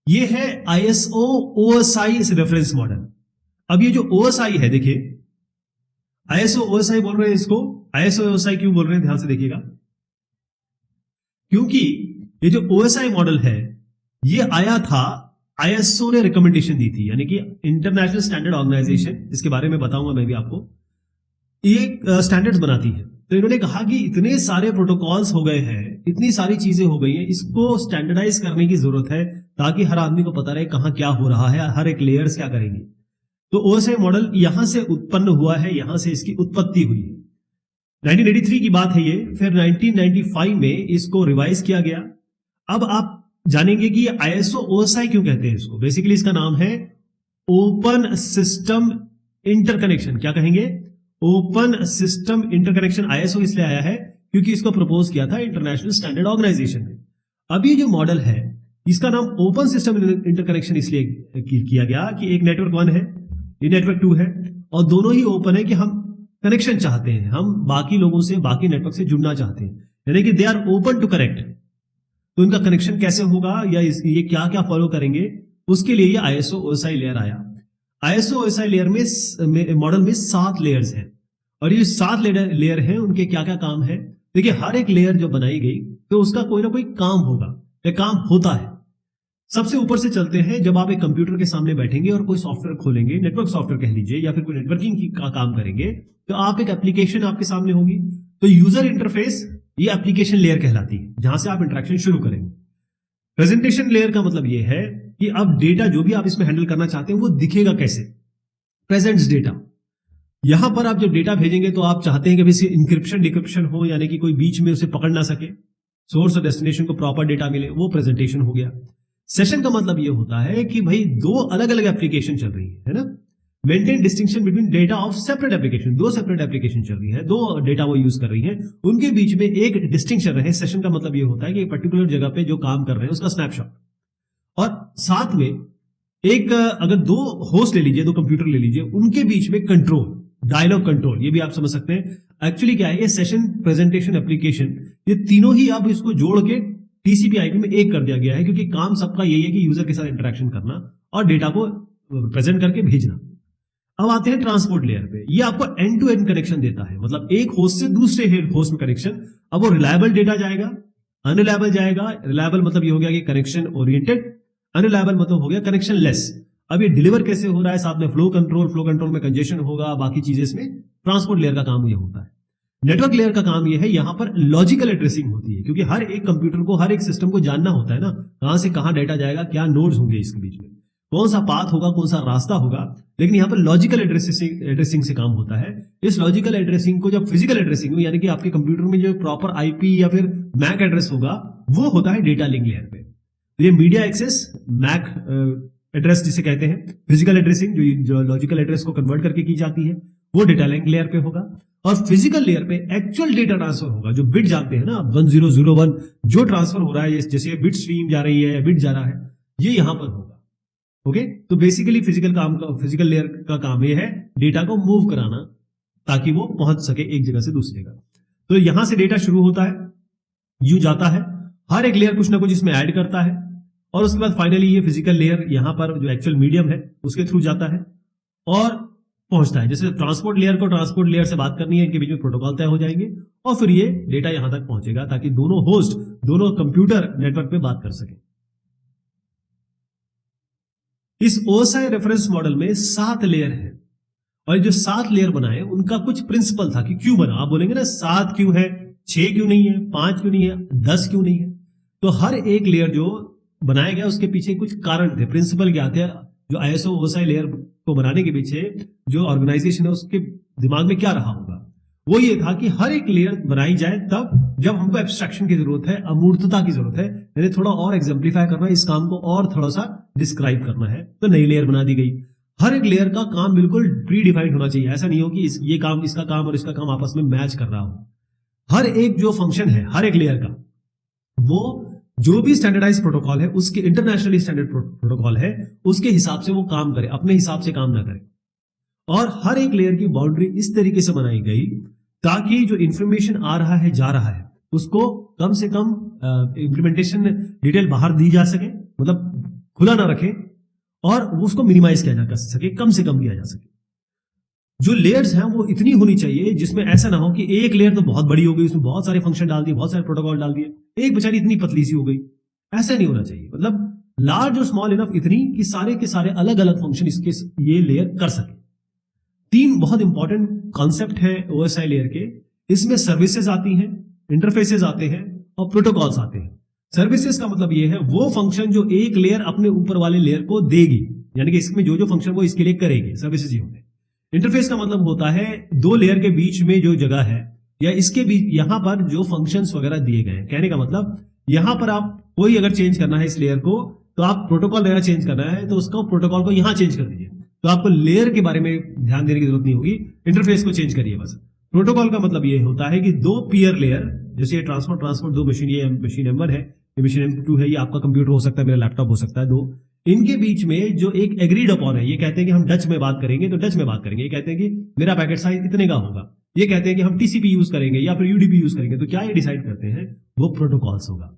ये है ISO OSI reference model. अब ये जो OSI है, देखिए ISO OSI बोल रहे हैं इसको। ISO OSI क्यों बोल रहे हैं, ध्यान से देखिएगा। क्योंकि ये जो OSI मॉडल है ये आया था, ISO ने रिकमेंडेशन दी थी, यानी कि इंटरनेशनल स्टैंडर्ड ऑर्गेनाइजेशन, इसके बारे में बताऊंगा मैं भी आपको, ये स्टैंडर्ड्स बनाती है। तो इन्होंने कहा कि इतने सारे प्रोटोकॉल्स हो गए हैं, इतनी सारी चीजें हो गई हैं, इसको स्टैंडर्डाइज करने की जरूरत है ताकि हर आदमी को पता रहे कहां क्या हो रहा है, हर एक लेयर्स क्या करेंगे। तो OSI मॉडल यहां से उत्पन्न हुआ है, यहां से इसकी उत्पत्ति हुई है। 1983 की बात है ये। फिर 1995 में इसको रिवाइज किया गया। अब आप जानेंगे कि ISO OSI क्यों कहते हैं इसको। बेसिकली इसका नाम है ओपन सिस्टम इंटरकनेक्शन। क्या कहेंगे? Open system interconnection. ISO इसलिए आया है क्योंकि इसको प्रपोज किया था इंटरनेशनल स्टैंडर्ड ऑर्गेनाइजेशन ने। अब ये जो मॉडल है इसका नाम ओपन सिस्टम इंटरकनेक्शन इसलिए किया गया कि एक नेटवर्क 1 है, ये नेटवर्क 2 है, और दोनों ही ओपन है कि हम कनेक्शन चाहते हैं, हम बाकी लोगों से, बाकी नेटवर्क से जुड़ना चाहते हैं, यानी कि they are open to connect. तो इनका कनेक्शन कैसे होगा या ये क्या क्या फॉलो करेंगे, उसके लिए ये ISO OSI लेयर आया। ISO OSI लेयर में मॉडल में 7 लेयर्स हैं, और ये 7 लेयर हैं, उनके क्या क्या काम है। देखिए, हर एक लेयर जो बनाई गई तो उसका कोई ना कोई काम होगा या काम होता है। सबसे ऊपर से चलते हैं। जब आप एक कंप्यूटर के सामने बैठेंगे और कोई सॉफ्टवेयर खोलेंगे, नेटवर्क सॉफ्टवेयर कह लीजिए, या फिर कोई नेटवर्किंग का काम करेंगे, तो आप एक एप्लीकेशन आपके सामने होगी। तो यूजर इंटरफेस ये एप्लीकेशन लेयर कहलाती है, जहां से आप इंटरेक्शन शुरू करेंगे। प्रेजेंटेशन लेयर का मतलब ये है कि अब डेटा जो भी आप इसमें हैंडल करना चाहते हैं वो दिखेगा कैसे। प्रेजेंट्स डेटा, यहां पर आप जो डेटा भेजेंगे तो आप चाहते हैं कि इसे इंक्रिप्शन डिक्रिप्शन हो, यानी कि कोई बीच में उसे पकड़ ना सके, सोर्स और डेस्टिनेशन को प्रॉपर डेटा मिले, वो प्रेजेंटेशन हो गया। सेशन का मतलब ये होता है कि भाई 2 अलग अलग एप्लीकेशन चल रही है ना, maintain distinction between data of separate application. 2 separate application चल रही है, 2 डेटा वो यूज कर रही है, उनके बीच में एक डिस्टिंक्शन रहे। सेशन का मतलब ये होता है कि एक पर्टिकुलर जगह पे जो काम कर रहे हैं उसका स्नैपशॉट, और साथ में एक अगर 2 होस्ट ले लीजिए, 2 कंप्यूटर ले लीजिए, उनके बीच में कंट्रोल, डायलॉग कंट्रोल, ये भी आप समझ सकते हैं। एक्चुअली क्या है, ये सेशन, प्रेजेंटेशन, एप्लीकेशन, ये तीनों ही अब इसको जोड़ के TCP/IP में एक कर दिया गया है, क्योंकि काम सबका यही है कि यूजर के साथ इंटरेक्शन करना और डेटा को प्रेजेंट करके भेजना। अब आते हैं ट्रांसपोर्ट लेयर पे। ये आपको एंड टू एंड कनेक्शन देता है, मतलब एक होस्ट से दूसरे होस्ट में कनेक्शन। अब वो रिलायबल डेटा जाएगा, अनरिलायबल जाएगा। रिलायबल मतलब ये हो गया कि कनेक्शन ओरिएंटेड, अनरिलायबल मतलब हो गया कनेक्शन लेस। अब ये डिलीवर कैसे हो रहा है, साथ में फ्लो कंट्रोल में कंजेशन होगा, बाकी चीजें इसमें ट्रांसपोर्ट लेयर का काम ये होता है। नेटवर्क लेयर का काम यह है, यहां पर लॉजिकल एड्रेसिंग होती है, क्योंकि हर एक कंप्यूटर को, हर एक सिस्टम को जानना होता है ना, कहां से कहां डेटा जाएगा, क्या नोड्स होंगे इसके बीच में, कौन सा पाथ होगा, कौन सा रास्ता होगा। लेकिन यहां पर लॉजिकल एड्रेसिंग से काम होता है। इस लॉजिकल एड्रेसिंग को जब फिजिकल एड्रेसिंग में, यानी कि आपके कंप्यूटर में जो प्रॉपर IP या फिर मैक एड्रेस होगा, वो होता है डेटा लिंक लेयर पे। ये मीडिया एक्सेस, मैक एड्रेस जिसे कहते हैं, फिजिकल एड्रेसिंग जो लॉजिकल एड्रेस को कन्वर्ट करके की जाती है, वो डेटा लिंक लेयर पे होगा। और फिजिकल लेयर पे एक्चुअल डेटा ट्रांसफर होगा, जो बिट जानते हैं ना, 1001 जो ट्रांसफर हो रहा है, जैसे बिट स्ट्रीम जा रही है, बिट जा रहा है, ये यहां पर होगा। ओके, तो बेसिकली फिजिकल लेयर का काम ये है डेटा को मूव कराना, ताकि वो पहुंच सके एक जगह से दूसरी जगह। तो यहां से डेटा शुरू होता है, यूं जाता है, हर एक लेयर कुछ ना कुछ इसमें ऐड करता है, और उसके बाद फाइनली ये फिजिकल लेयर यहां पर जो एक्चुअल मीडियम है उसके थ्रू जाता है और पहुंचता है। जैसे ट्रांसपोर्ट लेयर को ट्रांसपोर्ट लेयर से बात करनी है, इनके बीच में प्रोटोकॉल तय हो जाएंगे, और फिर ये डेटा यहां तक पहुंचेगा ताकि दोनों होस्ट, दोनों कंप्यूटर नेटवर्क पे बात कर सके। इस OSI रेफरेंस मॉडल में 7 लेयर है, और जो 7 लेयर बनाए उनका कुछ प्रिंसिपल था कि क्यों बना। आप बोलेंगे ना 7 क्यों है, 6 क्यों नहीं है, 5 क्यों नहीं है, 10 क्यों नहीं है। तो हर एक लेयर जो बनाया गया उसके पीछे कुछ कारण थे, प्रिंसिपल क्या थे। जो ISO OSI लेयर को बनाने के पीछे जो ऑर्गेनाइजेशन है उसके दिमाग में क्या रहा होगा, वो ये था कि हर एक लेयर बनाई जाए तब जब हमको एब्स्ट्रैक्शन की जरूरत है, अमूर्तता की जरूरत है, यानी थोड़ा और एग्जाम्प्लीफाई करना है, इस काम को और थोड़ा सा डिस्क्राइब करना है, तो नई लेयर बना दी गई। हर एक लेयर का काम बिल्कुल प्री डिफाइंड होना चाहिए, ऐसा नहीं हो कि ये काम, इसका काम और इसका काम आपस में मैच कर रहा हो। हर एक जो फंक्शन है हर एक लेयर का, वो जो भी स्टैंडर्डाइज प्रोटोकॉल है, उसके इंटरनेशनली स्टैंडर्ड प्रोटोकॉल है, उसके हिसाब से वो काम करे, अपने हिसाब से काम ना करे। और हर एक लेयर की बाउंड्री इस तरीके से बनाई गई ताकि जो इंफॉर्मेशन आ रहा है, जा रहा है, उसको कम से कम इंप्लीमेंटेशन डिटेल बाहर दी जा सके, मतलब खुला ना रखें और उसको मिनिमाइज किया जा सके, कम से कम किया जा सके। जो लेयर्स हैं वो इतनी होनी चाहिए जिसमें ऐसा ना हो कि एक लेयर तो बहुत बड़ी हो गई, उसमें बहुत सारे फंक्शन डाल दिए, बहुत सारे प्रोटोकॉल डाल दिए, एक बेचारी इतनी पतली सी हो गई। ऐसा नहीं होना चाहिए। मतलब लार्ज और स्मॉल इनफ इतनी कि सारे के सारे अलग अलग फंक्शन इसके ये लेयर कर सके। 3 बहुत इंपॉर्टेंट कॉन्सेप्ट है ओएसआई लेयर के। इसमें सर्विसेज आती हैं, इंटरफेसेस आते हैं और प्रोटोकॉल्स आते हैं। सर्विसेज का मतलब ये है वो फंक्शन जो एक लेयर अपने ऊपर वाले लेयर को देगी, यानी कि इसमें जो जो फंक्शन वो इसके लिए करेगी, सर्विसेज ये होते हैं। इंटरफेस का मतलब होता है 2 लेयर के बीच में जो जगह है या इसके बीच यहां पर जो फंक्शंस वगैरह दिए गए हैं। कहने का मतलब यहां पर आप कोई अगर चेंज करना है इस लेयर को, तो आप प्रोटोकॉल वगैरह चेंज करना है तो उसको प्रोटोकॉल को यहां चेंज कर दीजिए, तो आपको लेयर के बारे में ध्यान देने की जरूरत नहीं होगी, इंटरफेस को चेंज करिए बस। प्रोटोकॉल का मतलब ये होता है कि 2 पीयर लेयर, जैसे ये ट्रांसपोर्ट 2 मशीन, ये मशीन M1 है, ये मशीन M2 है, ये आपका कंप्यूटर हो सकता है, मेरा लैपटॉप हो सकता है, 2 इनके बीच में जो एक एग्रीड अपॉन है, ये कहते हैं कि हम डच में बात करेंगे तो डच में बात करेंगे, ये कहते हैं कि मेरा पैकेट साइज इतने का होगा, ये कहते हैं कि हम टीसीपी यूज करेंगे या फिर यूडीपी यूज करेंगे, तो क्या ये डिसाइड करते हैं, वो प्रोटोकॉल्स होगा।